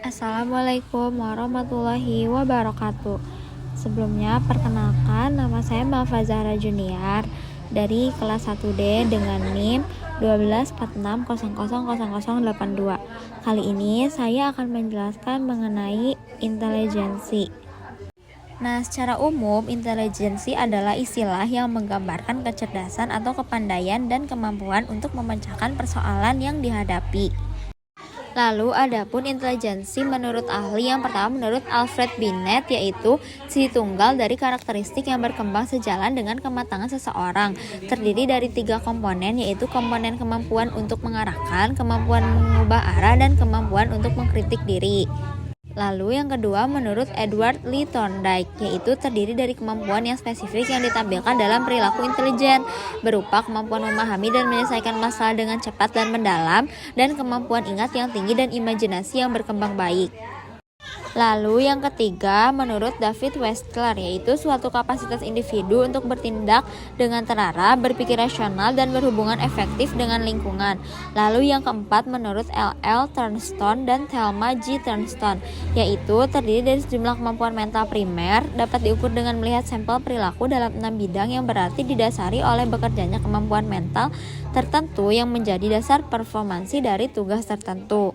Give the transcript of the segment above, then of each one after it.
Assalamualaikum warahmatullahi wabarakatuh. Sebelumnya, perkenalkan nama saya Malva Zahra Junior dari kelas 1D dengan NIM 1246000082. Kali ini saya akan menjelaskan mengenai intelijensi. Nah, secara umum, intelijensi adalah istilah yang menggambarkan kecerdasan atau kepandaian dan kemampuan untuk memecahkan persoalan yang dihadapi. Lalu adapun intelijensi menurut ahli yang pertama menurut Alfred Binet, yaitu sisi tunggal dari karakteristik yang berkembang sejalan dengan kematangan seseorang. Terdiri dari 3 komponen, yaitu komponen kemampuan untuk mengarahkan, kemampuan mengubah arah, dan kemampuan untuk mengkritik diri. Lalu yang kedua menurut Edward Lee Thorndike, yaitu terdiri dari kemampuan yang spesifik yang ditampilkan dalam perilaku intelijen, berupa kemampuan memahami dan menyelesaikan masalah dengan cepat dan mendalam, dan kemampuan ingat yang tinggi dan imajinasi yang berkembang baik. Lalu yang ketiga menurut David Westler, yaitu suatu kapasitas individu untuk bertindak dengan terarah, berpikir rasional, dan berhubungan efektif dengan lingkungan. Lalu yang keempat menurut L.L. Turnstone dan Thelma G. Turnstone, yaitu terdiri dari sejumlah kemampuan mental primer, dapat diukur dengan melihat sampel perilaku dalam 6 bidang yang berarti didasari oleh bekerjanya kemampuan mental tertentu yang menjadi dasar performansi dari tugas tertentu.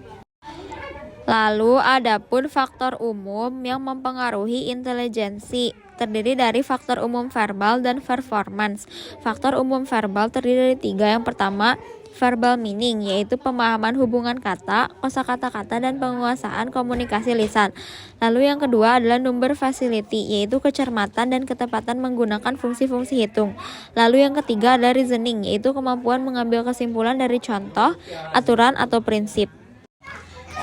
Lalu adapun faktor umum yang mempengaruhi intelijensi terdiri dari faktor umum verbal dan performance. Faktor umum verbal terdiri dari 3. Yang pertama, verbal meaning, yaitu pemahaman hubungan kata, kosakata dan penguasaan komunikasi lisan. Lalu yang kedua adalah number facility, yaitu kecermatan dan ketepatan menggunakan fungsi-fungsi hitung. Lalu yang ketiga adalah reasoning, yaitu kemampuan mengambil kesimpulan dari contoh, aturan atau prinsip.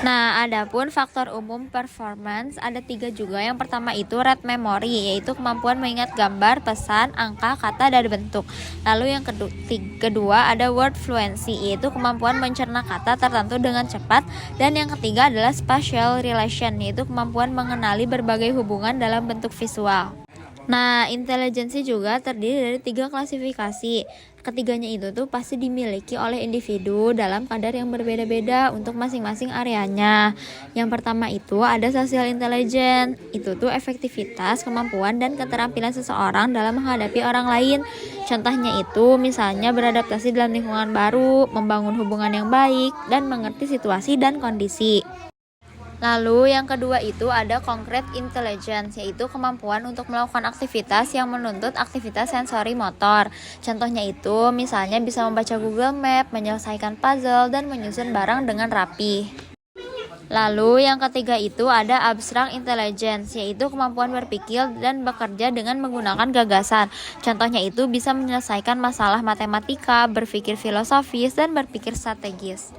Nah, adapun faktor umum performance ada 3 juga. Yang pertama itu rote memory, yaitu kemampuan mengingat gambar, pesan, angka, kata, dan bentuk. Lalu yang kedua ada word fluency, yaitu kemampuan mencerna kata tertentu dengan cepat. Dan yang ketiga adalah spatial relation, yaitu kemampuan mengenali berbagai hubungan dalam bentuk visual. Nah, intelijensi juga terdiri dari 3 klasifikasi. Ketiganya itu pasti dimiliki oleh individu dalam kadar yang berbeda-beda untuk masing-masing areanya. Yang pertama itu ada social intelligence. Itu efektivitas, kemampuan, dan keterampilan seseorang dalam menghadapi orang lain. Contohnya itu misalnya beradaptasi dalam lingkungan baru, membangun hubungan yang baik, dan mengerti situasi dan kondisi. Lalu yang kedua itu ada concrete intelligence, yaitu kemampuan untuk melakukan aktivitas yang menuntut aktivitas sensori motor. Contohnya itu misalnya bisa membaca Google Map, menyelesaikan puzzle, dan menyusun barang dengan rapi. Lalu yang ketiga itu ada abstract intelligence, yaitu kemampuan berpikir dan bekerja dengan menggunakan gagasan. Contohnya itu bisa menyelesaikan masalah matematika, berpikir filosofis, dan berpikir strategis.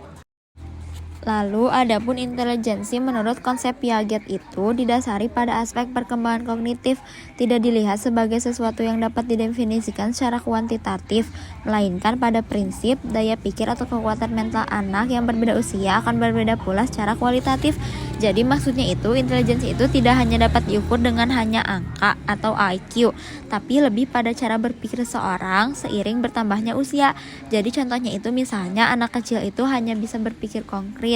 Lalu adapun intelijensi menurut konsep Piaget itu didasari pada aspek perkembangan kognitif, tidak dilihat sebagai sesuatu yang dapat didefinisikan secara kuantitatif, melainkan pada prinsip, daya pikir atau kekuatan mental anak yang berbeda usia akan berbeda pula secara kualitatif. Jadi maksudnya itu intelijensi itu tidak hanya dapat diukur dengan hanya angka atau IQ, tapi lebih pada cara berpikir seseorang seiring bertambahnya usia. Jadi contohnya itu misalnya anak kecil itu hanya bisa berpikir konkret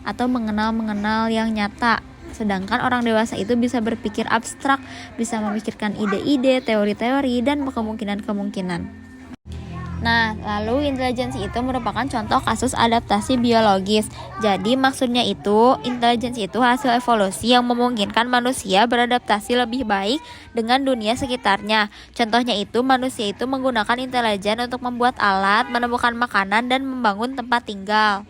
atau mengenal yang nyata, sedangkan orang dewasa itu bisa berpikir abstrak, bisa memikirkan ide-ide, teori-teori, dan kemungkinan-kemungkinan. Nah, lalu intelijensi itu merupakan contoh kasus adaptasi biologis. Jadi maksudnya itu intelijensi itu hasil evolusi yang memungkinkan manusia beradaptasi lebih baik dengan dunia sekitarnya. Contohnya itu manusia itu menggunakan intelijen untuk membuat alat, menemukan makanan, dan membangun tempat tinggal.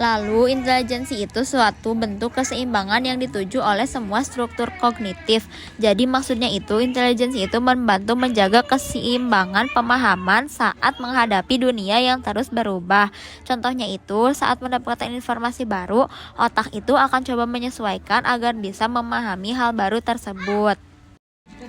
Lalu, intelijensi itu suatu bentuk keseimbangan yang dituju oleh semua struktur kognitif. Jadi maksudnya itu intelijensi itu membantu menjaga keseimbangan pemahaman saat menghadapi dunia yang terus berubah. Contohnya itu saat mendapatkan informasi baru, otak itu akan coba menyesuaikan agar bisa memahami hal baru tersebut.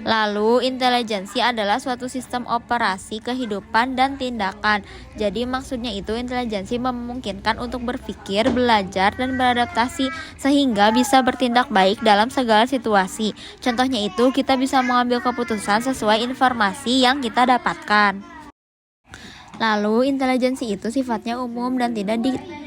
Lalu, intelijensi adalah suatu sistem operasi kehidupan dan tindakan. Jadi maksudnya itu intelijensi memungkinkan untuk berpikir, belajar, dan beradaptasi sehingga bisa bertindak baik dalam segala situasi. Contohnya itu kita bisa mengambil keputusan sesuai informasi yang kita dapatkan. Lalu, intelijensi itu sifatnya umum dan tidak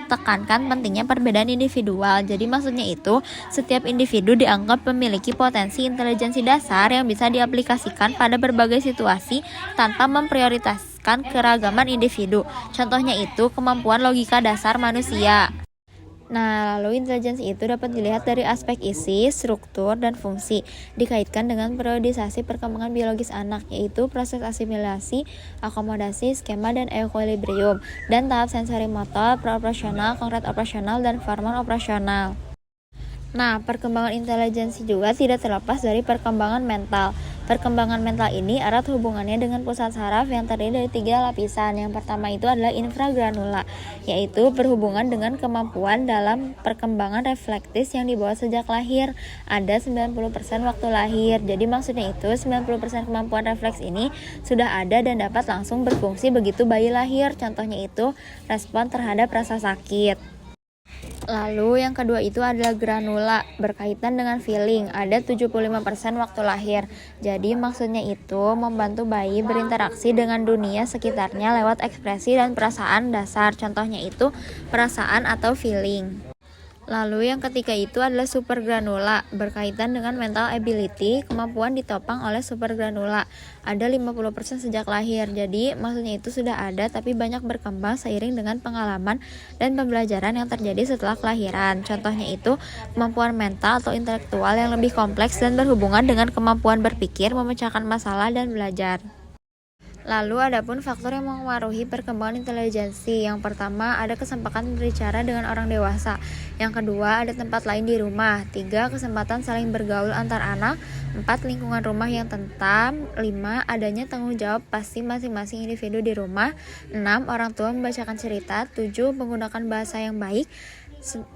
tekankan pentingnya perbedaan individual. Jadi maksudnya itu, setiap individu dianggap memiliki potensi intelijensi dasar yang bisa diaplikasikan pada berbagai situasi tanpa memprioritaskan keragaman individu. Contohnya itu, kemampuan logika dasar manusia. Nah, lalu intelijensi itu dapat dilihat dari aspek isi, struktur, dan fungsi, dikaitkan dengan periodisasi perkembangan biologis anak, yaitu proses asimilasi, akomodasi, skema, dan equilibrium, dan tahap sensori motor, pro-operasional, konkret operasional, dan formal operasional. Nah, perkembangan intelijensi juga tidak terlepas dari perkembangan mental. Perkembangan mental ini erat hubungannya dengan pusat saraf yang terdiri dari 3 lapisan. Yang pertama itu adalah infragranula, yaitu berhubungan dengan kemampuan dalam perkembangan reflektis yang dibawa sejak lahir. Ada 90% waktu lahir. Jadi maksudnya itu 90% kemampuan refleks ini sudah ada dan dapat langsung berfungsi begitu bayi lahir. Contohnya itu respon terhadap rasa sakit. Lalu yang kedua itu adalah granula, berkaitan dengan feeling, ada 75% waktu lahir. Jadi maksudnya itu membantu bayi berinteraksi dengan dunia sekitarnya lewat ekspresi dan perasaan dasar. Contohnya itu perasaan atau feeling. Lalu yang ketiga itu adalah supergranula, berkaitan dengan mental ability, kemampuan ditopang oleh supergranula. Ada 50% sejak lahir. Jadi maksudnya itu sudah ada tapi banyak berkembang seiring dengan pengalaman dan pembelajaran yang terjadi setelah kelahiran. Contohnya itu kemampuan mental atau intelektual yang lebih kompleks dan berhubungan dengan kemampuan berpikir, memecahkan masalah, dan belajar. Lalu adapun faktor yang mempengaruhi perkembangan intelijensi. Yang pertama, ada kesempatan berbicara dengan orang dewasa. Yang kedua, ada tempat lain di rumah. 3, kesempatan saling bergaul antar anak. 4, lingkungan rumah yang tentram. 5, adanya tanggung jawab pasti masing-masing individu di rumah. 6, orang tua membacakan cerita. 7, menggunakan bahasa yang baik.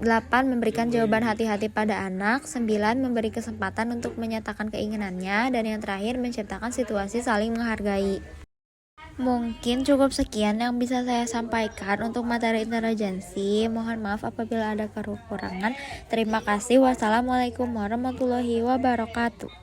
8, memberikan jawaban hati-hati pada anak. 9, memberi kesempatan untuk menyatakan keinginannya. Dan yang terakhir, menciptakan situasi saling menghargai. Mungkin cukup sekian yang bisa saya sampaikan untuk materi intelijensi. Mohon maaf apabila ada kekurangan. Terima kasih. Wassalamualaikum warahmatullahi wabarakatuh.